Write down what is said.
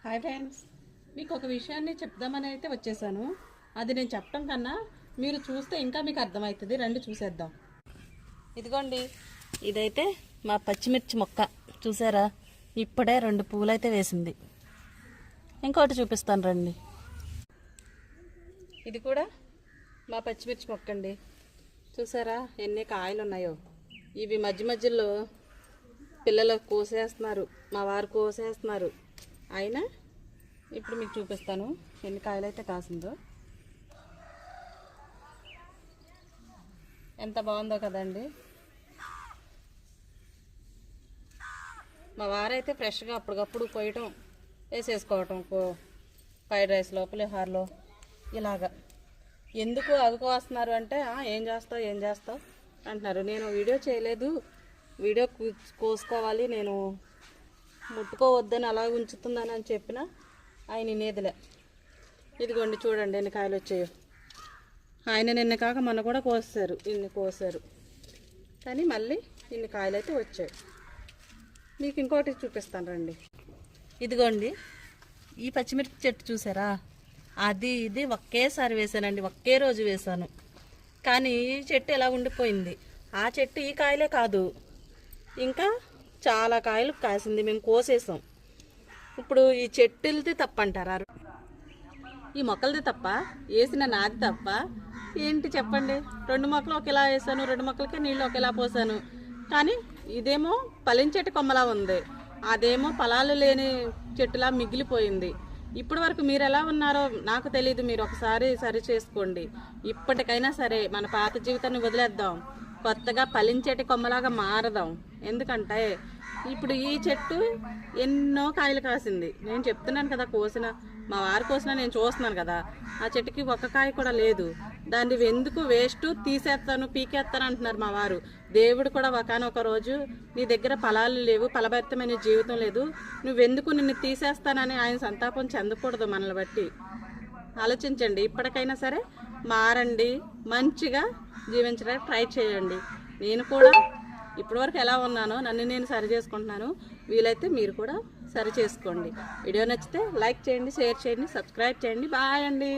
Hi friends, మీకు ఒక విషయాన్ని చెప్దామని అయితే వచ్చేసాను. అది నేను చెప్పడం కన్నా మీరు చూస్తే ఇంకా మీకు అర్థమవుతుంది. రండి చూసేద్దాం. ఇదిగోండి, ఇదైతే మా పచ్చిమిర్చి మొక్క చూసారా, ఇప్పుడే 2 పూలైతే వేసింది. ఇంకోటి చూపిస్తాను రండి. ఇది కూడా మా పచ్చిమిర్చి మొక్క అండి. చూసారా ఎన్ని కాయలు ఉన్నాయో. ఇవి మధ్య మధ్యలో పిల్లలు కోసేస్తున్నారు, మా వారు కోసేస్తున్నారు. అయినా ఇప్పుడు మీకు చూపిస్తాను ఎన్ని కాయలు అయితే కాసిందో. ఎంత బాగుందో కదండి. మా వారైతే ఫ్రెష్గా అప్పటికప్పుడు కొయ్యటం, వేసేసుకోవటం ఫ్రైడ్ రైస్లో, పులిహోరలో ఇలాగా. ఎందుకు అవి వస్తున్నారు అంటే ఏం చేస్తావు అంటున్నారు. నేను వీడియో చేయలేదు, వీడియో కోసుకోవాలి, నేను ముట్టుకోవద్దని అలా ఉంచుతుందని అని చెప్పిన ఆయన నేదిలే. ఇదిగోండి చూడండి ఎన్ని కాయలు వచ్చాయో. ఆయన నిన్న కాక మొన్న కూడా ఇన్ని కోసారు, కానీ మళ్ళీ ఇన్ని కాయలు అయితే వచ్చాయి. మీకు ఇంకోటి చూపిస్తాను రండి. ఇదిగోండి ఈ పచ్చిమిర్చి చెట్టు చూసారా, ఇది ఒకేసారి వేసానండి, ఒకే రోజు వేసాను. కానీ ఈ చెట్టు ఎలా ఉండిపోయింది. ఆ చెట్టు ఈ కాయలే కాదు, ఇంకా చాలా కాయలు కాసింది, మేము కోసేసాం. ఇప్పుడు ఈ చెట్టులది తప్ప అంటారా? ఈ మొక్కలది తప్ప, వేసిన నాది తప్ప ఏంటి చెప్పండి? 2 మొక్కలు ఒకేలా వేసాను, 2 మొక్కలకే నీళ్ళు ఒకేలా పోసాను. కానీ ఇదేమో ఫలించేటి కొమ్మలా ఉంది, అదేమో ఫలాలు లేని చెట్టులా మిగిలిపోయింది. ఇప్పటి వరకు మీరు ఎలా ఉన్నారో నాకు తెలియదు. మీరు ఒకసారి సరి చేసుకోండి. ఇప్పటికైనా సరే మన పాత జీవితాన్ని వదిలేద్దాం, కొత్తగా ఫలించేటి కొమ్మలాగా మారదాం. ఎందుకంటే ఇప్పుడు ఈ చెట్టు ఎన్నో కాయలు కాసింది. నేను చెప్తున్నాను కదా, మా వారు కోసిన నేను చూస్తున్నాను కదా. ఆ చెట్టుకి ఒక్క కాయ కూడా లేదు. దాన్ని ఎందుకు వేస్ట్, తీసేస్తాను, పీకేస్తాను అంటున్నారు మా వారు. దేవుడు కూడా ఒకనొక రోజు నీ దగ్గర ఫలాలు లేవు, ఫలభరితమైన జీవితం లేదు, నువ్వెందుకు నిన్ను తీసేస్తానని ఆయన సంతాపం చెందకూడదు. మనల్ని బట్టి ఆలోచించండి. ఇప్పటికైనా సరే మారండి, మంచిగా జీవించడానికి ట్రై చేయండి. నేను కూడా ఇప్పటివరకు ఎలా ఉన్నానో నన్ను నేను సరి చేసుకుంటున్నాను. వీలైతే మీరు కూడా సరి చేసుకోండి. వీడియో నచ్చితే లైక్ చేయండి, షేర్ చేయండి, సబ్స్క్రైబ్ చేయండి. బాయ్ అండి.